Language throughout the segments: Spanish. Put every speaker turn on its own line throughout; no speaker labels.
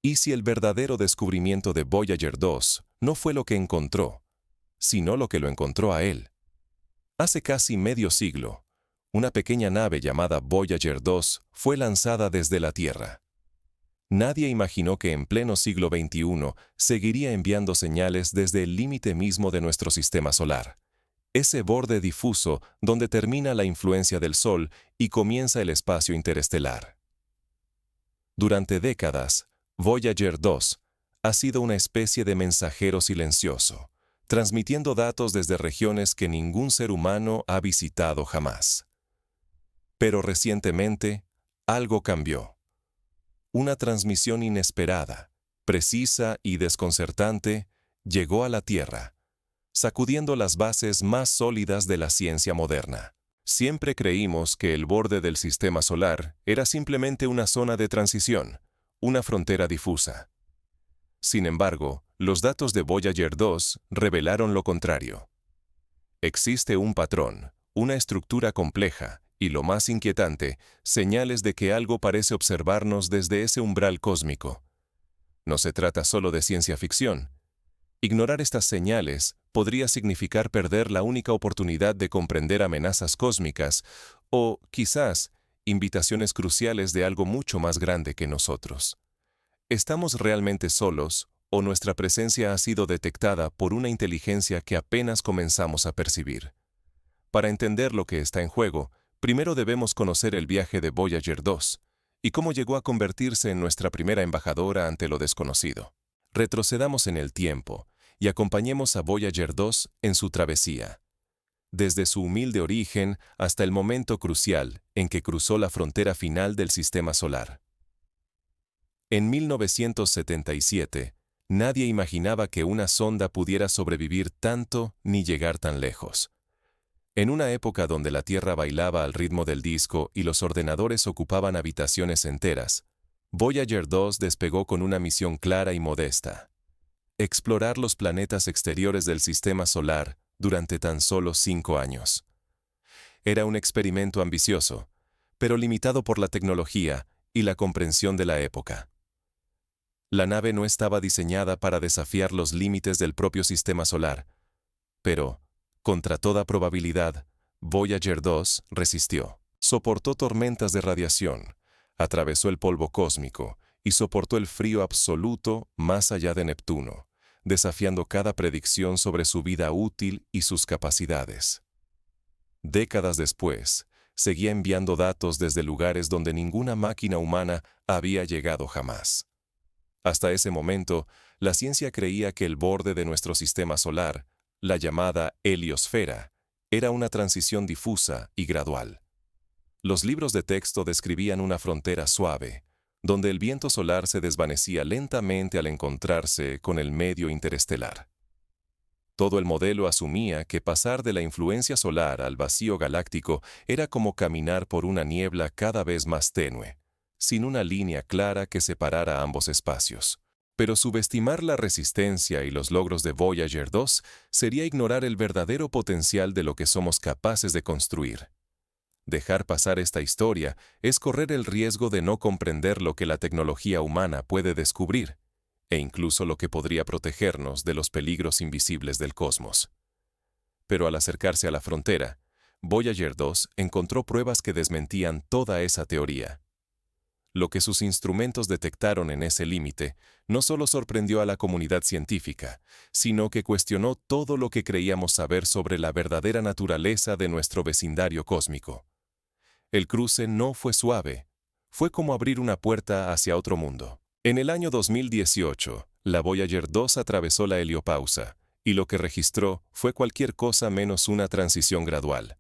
¿Y si el verdadero descubrimiento de Voyager 2 no fue lo que encontró, sino lo que lo encontró a él? Hace casi medio siglo, una pequeña nave llamada Voyager 2 fue lanzada desde la Tierra. Nadie imaginó que en pleno siglo XXI seguiría enviando señales desde el límite mismo de nuestro sistema solar, ese borde difuso donde termina la influencia del Sol y comienza el espacio interestelar. Durante décadas, Voyager 2 ha sido una especie de mensajero silencioso, transmitiendo datos desde regiones que ningún ser humano ha visitado jamás. Pero recientemente, algo cambió. Una transmisión inesperada, precisa y desconcertante, llegó a la Tierra, sacudiendo las bases más sólidas de la ciencia moderna. Siempre creímos que el borde del sistema solar era simplemente una zona de transición, una frontera difusa. Sin embargo, los datos de Voyager 2 revelaron lo contrario. Existe un patrón, una estructura compleja, y lo más inquietante, señales de que algo parece observarnos desde ese umbral cósmico. No se trata solo de ciencia ficción. Ignorar estas señales podría significar perder la única oportunidad de comprender amenazas cósmicas o, quizás, invitaciones cruciales de algo mucho más grande que nosotros. ¿Estamos realmente solos o nuestra presencia ha sido detectada por una inteligencia que apenas comenzamos a percibir? Para entender lo que está en juego, primero debemos conocer el viaje de Voyager 2 y cómo llegó a convertirse en nuestra primera embajadora ante lo desconocido. Retrocedamos en el tiempo y acompañemos a Voyager 2 en su travesía, desde su humilde origen hasta el momento crucial en que cruzó la frontera final del sistema solar. En 1977, nadie imaginaba que una sonda pudiera sobrevivir tanto ni llegar tan lejos. En una época donde la Tierra bailaba al ritmo del disco y los ordenadores ocupaban habitaciones enteras, Voyager 2 despegó con una misión clara y modesta: explorar los planetas exteriores del sistema solar durante tan solo 5 años. Era un experimento ambicioso, pero limitado por la tecnología y la comprensión de la época. La nave no estaba diseñada para desafiar los límites del propio sistema solar, pero, contra toda probabilidad, Voyager 2 resistió. Soportó tormentas de radiación, atravesó el polvo cósmico y soportó el frío absoluto más allá de Neptuno, desafiando cada predicción sobre su vida útil y sus capacidades. Décadas después, seguía enviando datos desde lugares donde ninguna máquina humana había llegado jamás. Hasta ese momento, la ciencia creía que el borde de nuestro sistema solar, la llamada heliosfera, era una transición difusa y gradual. Los libros de texto describían una frontera suave, donde el viento solar se desvanecía lentamente al encontrarse con el medio interestelar. Todo el modelo asumía que pasar de la influencia solar al vacío galáctico era como caminar por una niebla cada vez más tenue, sin una línea clara que separara ambos espacios. Pero subestimar la resistencia y los logros de Voyager 2 sería ignorar el verdadero potencial de lo que somos capaces de construir. Dejar pasar esta historia es correr el riesgo de no comprender lo que la tecnología humana puede descubrir, e incluso lo que podría protegernos de los peligros invisibles del cosmos. Pero al acercarse a la frontera, Voyager 2 encontró pruebas que desmentían toda esa teoría. Lo que sus instrumentos detectaron en ese límite no solo sorprendió a la comunidad científica, sino que cuestionó todo lo que creíamos saber sobre la verdadera naturaleza de nuestro vecindario cósmico. El cruce no fue suave, fue como abrir una puerta hacia otro mundo. En el año 2018, la Voyager 2 atravesó la heliopausa, y lo que registró fue cualquier cosa menos una transición gradual.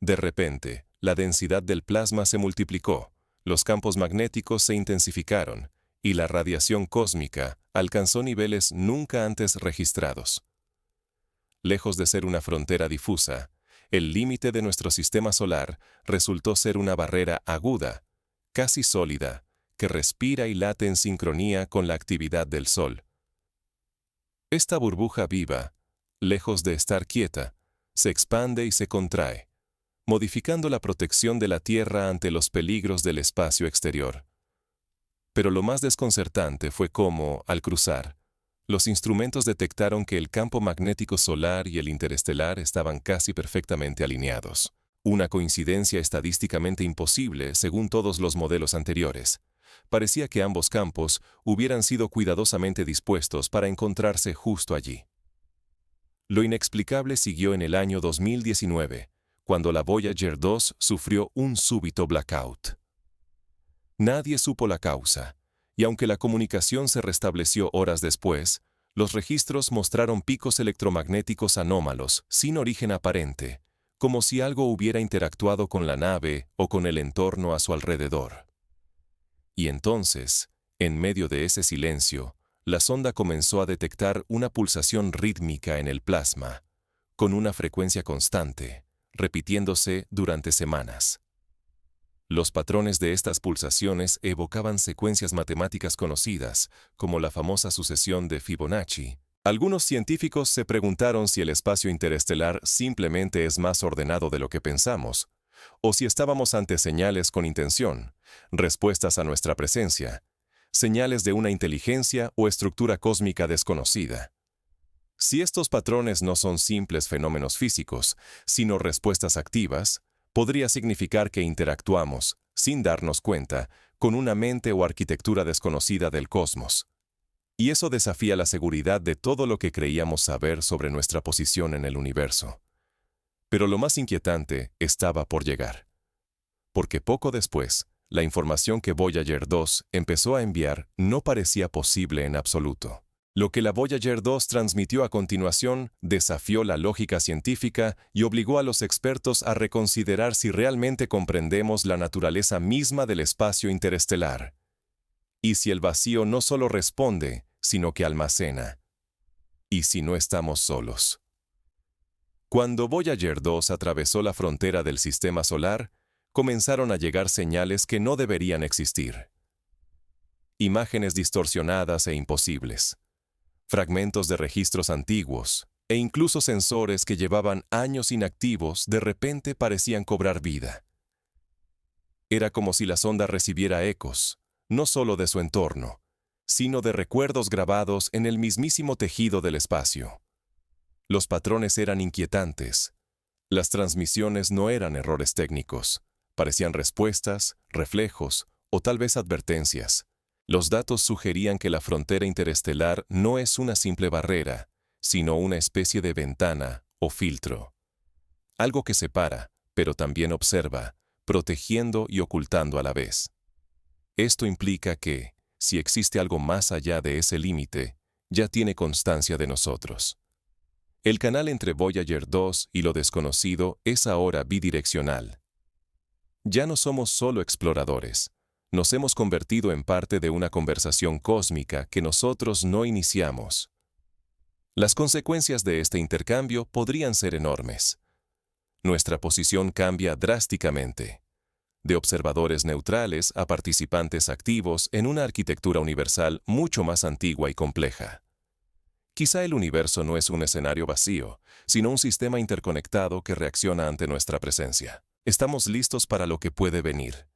De repente, la densidad del plasma se multiplicó, los campos magnéticos se intensificaron, y la radiación cósmica alcanzó niveles nunca antes registrados. Lejos de ser una frontera difusa, el límite de nuestro sistema solar resultó ser una barrera aguda, casi sólida, que respira y late en sincronía con la actividad del Sol. Esta burbuja viva, lejos de estar quieta, se expande y se contrae, modificando la protección de la Tierra ante los peligros del espacio exterior. Pero lo más desconcertante fue cómo, al cruzar, los instrumentos detectaron que el campo magnético solar y el interestelar estaban casi perfectamente alineados. Una coincidencia estadísticamente imposible según todos los modelos anteriores. Parecía que ambos campos hubieran sido cuidadosamente dispuestos para encontrarse justo allí. Lo inexplicable siguió en el año 2019, cuando la Voyager 2 sufrió un súbito blackout. Nadie supo la causa, y aunque la comunicación se restableció horas después, los registros mostraron picos electromagnéticos anómalos, sin origen aparente, como si algo hubiera interactuado con la nave o con el entorno a su alrededor. Y entonces, en medio de ese silencio, la sonda comenzó a detectar una pulsación rítmica en el plasma, con una frecuencia constante, repitiéndose durante semanas. Los patrones de estas pulsaciones evocaban secuencias matemáticas conocidas, como la famosa sucesión de Fibonacci. Algunos científicos se preguntaron si el espacio interestelar simplemente es más ordenado de lo que pensamos, o si estábamos ante señales con intención, respuestas a nuestra presencia, señales de una inteligencia o estructura cósmica desconocida. Si estos patrones no son simples fenómenos físicos, sino respuestas activas, podría significar que interactuamos, sin darnos cuenta, con una mente o arquitectura desconocida del cosmos. Y eso desafía la seguridad de todo lo que creíamos saber sobre nuestra posición en el universo. Pero lo más inquietante estaba por llegar. Porque poco después, la información que Voyager 2 empezó a enviar no parecía posible en absoluto. Lo que la Voyager 2 transmitió a continuación desafió la lógica científica y obligó a los expertos a reconsiderar si realmente comprendemos la naturaleza misma del espacio interestelar. Y si el vacío no solo responde, sino que almacena. Y si no estamos solos. Cuando Voyager 2 atravesó la frontera del sistema solar, comenzaron a llegar señales que no deberían existir. Imágenes distorsionadas e imposibles. Fragmentos de registros antiguos, e incluso sensores que llevaban años inactivos de repente parecían cobrar vida. Era como si la sonda recibiera ecos, no solo de su entorno, sino de recuerdos grabados en el mismísimo tejido del espacio. Los patrones eran inquietantes. Las transmisiones no eran errores técnicos, parecían respuestas, reflejos o tal vez advertencias. Los datos sugerían que la frontera interestelar no es una simple barrera, sino una especie de ventana o filtro. Algo que separa, pero también observa, protegiendo y ocultando a la vez. Esto implica que, si existe algo más allá de ese límite, ya tiene constancia de nosotros. El canal entre Voyager 2 y lo desconocido es ahora bidireccional. Ya no somos solo exploradores. Nos hemos convertido en parte de una conversación cósmica que nosotros no iniciamos. Las consecuencias de este intercambio podrían ser enormes. Nuestra posición cambia drásticamente, de observadores neutrales a participantes activos en una arquitectura universal mucho más antigua y compleja. Quizá el universo no es un escenario vacío, sino un sistema interconectado que reacciona ante nuestra presencia. Estamos listos para lo que puede venir.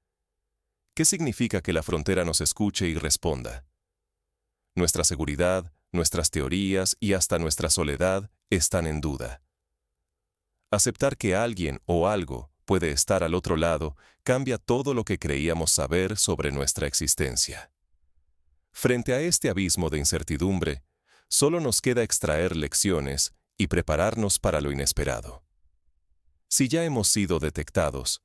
¿Qué significa que la frontera nos escuche y responda? Nuestra seguridad, nuestras teorías y hasta nuestra soledad están en duda. Aceptar que alguien o algo puede estar al otro lado cambia todo lo que creíamos saber sobre nuestra existencia. Frente a este abismo de incertidumbre, solo nos queda extraer lecciones y prepararnos para lo inesperado. Si ya hemos sido detectados,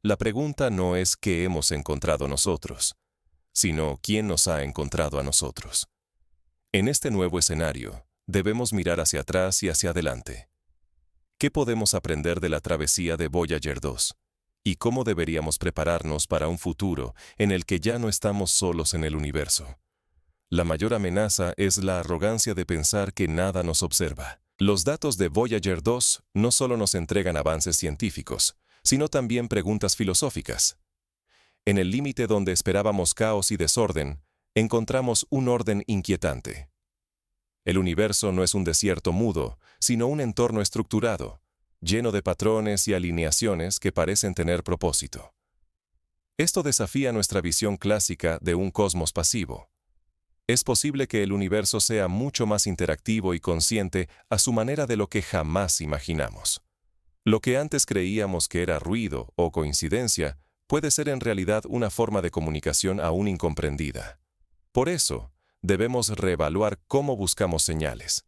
la pregunta no es qué hemos encontrado nosotros, sino quién nos ha encontrado a nosotros. En este nuevo escenario, debemos mirar hacia atrás y hacia adelante. ¿Qué podemos aprender de la travesía de Voyager 2? ¿Y cómo deberíamos prepararnos para un futuro en el que ya no estamos solos en el universo? La mayor amenaza es la arrogancia de pensar que nada nos observa. Los datos de Voyager 2 no solo nos entregan avances científicos, sino también preguntas filosóficas. En el límite donde esperábamos caos y desorden, encontramos un orden inquietante. El universo no es un desierto mudo, sino un entorno estructurado, lleno de patrones y alineaciones que parecen tener propósito. Esto desafía nuestra visión clásica de un cosmos pasivo. Es posible que el universo sea mucho más interactivo y consciente a su manera de lo que jamás imaginamos. Lo que antes creíamos que era ruido o coincidencia puede ser en realidad una forma de comunicación aún incomprendida. Por eso, debemos reevaluar cómo buscamos señales.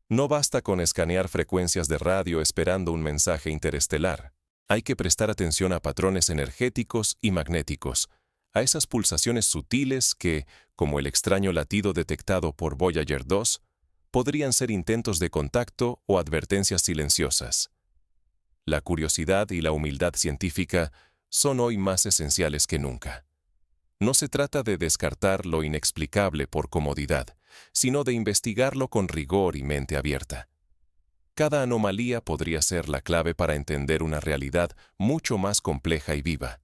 No basta con escanear frecuencias de radio esperando un mensaje interestelar. Hay que prestar atención a patrones energéticos y magnéticos, a esas pulsaciones sutiles que, como el extraño latido detectado por Voyager 2, podrían ser intentos de contacto o advertencias silenciosas. La curiosidad y la humildad científica son hoy más esenciales que nunca. No se trata de descartar lo inexplicable por comodidad, sino de investigarlo con rigor y mente abierta. Cada anomalía podría ser la clave para entender una realidad mucho más compleja y viva.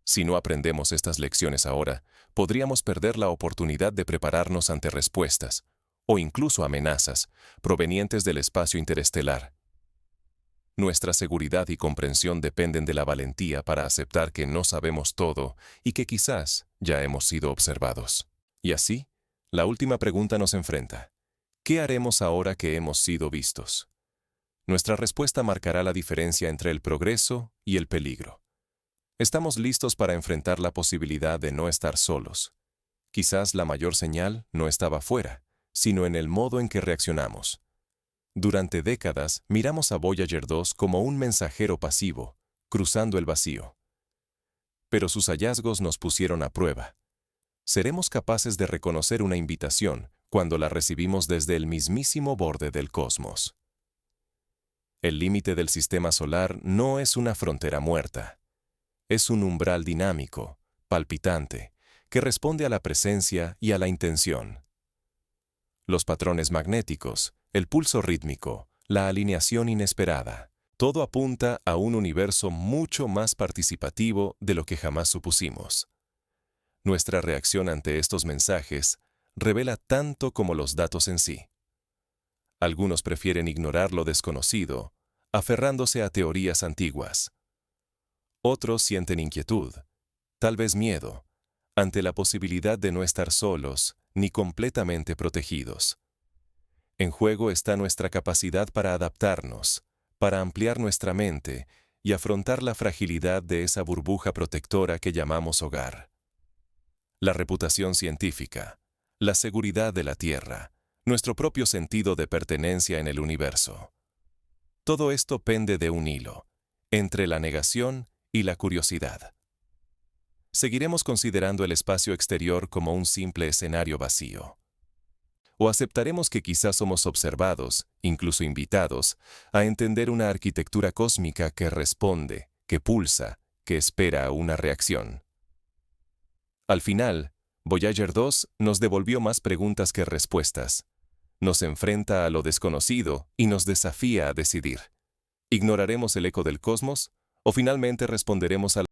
Si no aprendemos estas lecciones ahora, podríamos perder la oportunidad de prepararnos ante respuestas, o incluso amenazas, provenientes del espacio interestelar. Nuestra seguridad y comprensión dependen de la valentía para aceptar que no sabemos todo y que quizás ya hemos sido observados. Y así, la última pregunta nos enfrenta. ¿Qué haremos ahora que hemos sido vistos? Nuestra respuesta marcará la diferencia entre el progreso y el peligro. Estamos listos para enfrentar la posibilidad de no estar solos. Quizás la mayor señal no estaba fuera, sino en el modo en que reaccionamos. Durante décadas miramos a Voyager 2 como un mensajero pasivo, cruzando el vacío. Pero sus hallazgos nos pusieron a prueba. ¿Seremos capaces de reconocer una invitación cuando la recibimos desde el mismísimo borde del cosmos? El límite del sistema solar no es una frontera muerta. Es un umbral dinámico, palpitante, que responde a la presencia y a la intención. Los patrones magnéticos, el pulso rítmico, la alineación inesperada, todo apunta a un universo mucho más participativo de lo que jamás supusimos. Nuestra reacción ante estos mensajes revela tanto como los datos en sí. Algunos prefieren ignorar lo desconocido, aferrándose a teorías antiguas. Otros sienten inquietud, tal vez miedo, ante la posibilidad de no estar solos ni completamente protegidos. En juego está nuestra capacidad para adaptarnos, para ampliar nuestra mente y afrontar la fragilidad de esa burbuja protectora que llamamos hogar. La reputación científica, la seguridad de la Tierra, nuestro propio sentido de pertenencia en el universo. Todo esto pende de un hilo, entre la negación y la curiosidad. ¿Seguiremos considerando el espacio exterior como un simple escenario vacío? ¿O aceptaremos que quizás somos observados, incluso invitados, a entender una arquitectura cósmica que responde, que pulsa, que espera una reacción? Al final, Voyager 2 nos devolvió más preguntas que respuestas. Nos enfrenta a lo desconocido y nos desafía a decidir. ¿Ignoraremos el eco del cosmos o finalmente responderemos a